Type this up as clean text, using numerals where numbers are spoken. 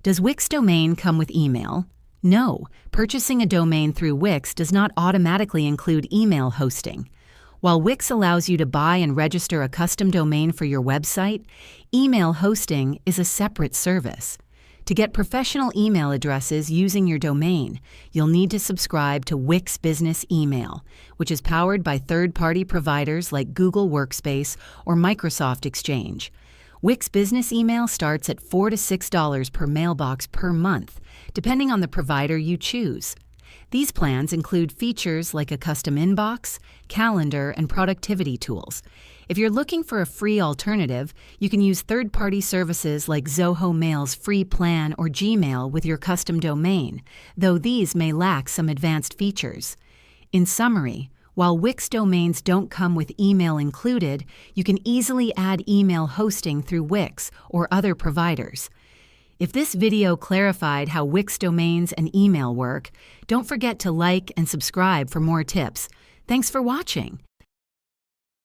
Does Wix domain come with email? No, purchasing a domain through Wix does not automatically include email hosting. While Wix allows you to buy and register a custom domain for your website, email hosting is a separate service. To get professional email addresses using your domain, you'll need to subscribe to Wix Business Email, which is powered by third-party providers like Google Workspace or Microsoft Exchange. Wix Business Email starts at $4 to $6 per mailbox per month, depending on the provider you choose. These plans include features like a custom inbox, calendar, and productivity tools. If you're looking for a free alternative, you can use third-party services like Zoho Mail's free plan or Gmail with your custom domain, though these may lack some advanced features. In summary, while Wix domains don't come with email included, you can easily add email hosting through Wix or other providers. If this video clarified how Wix domains and email work, don't forget to like and subscribe for more tips. Thanks for watching.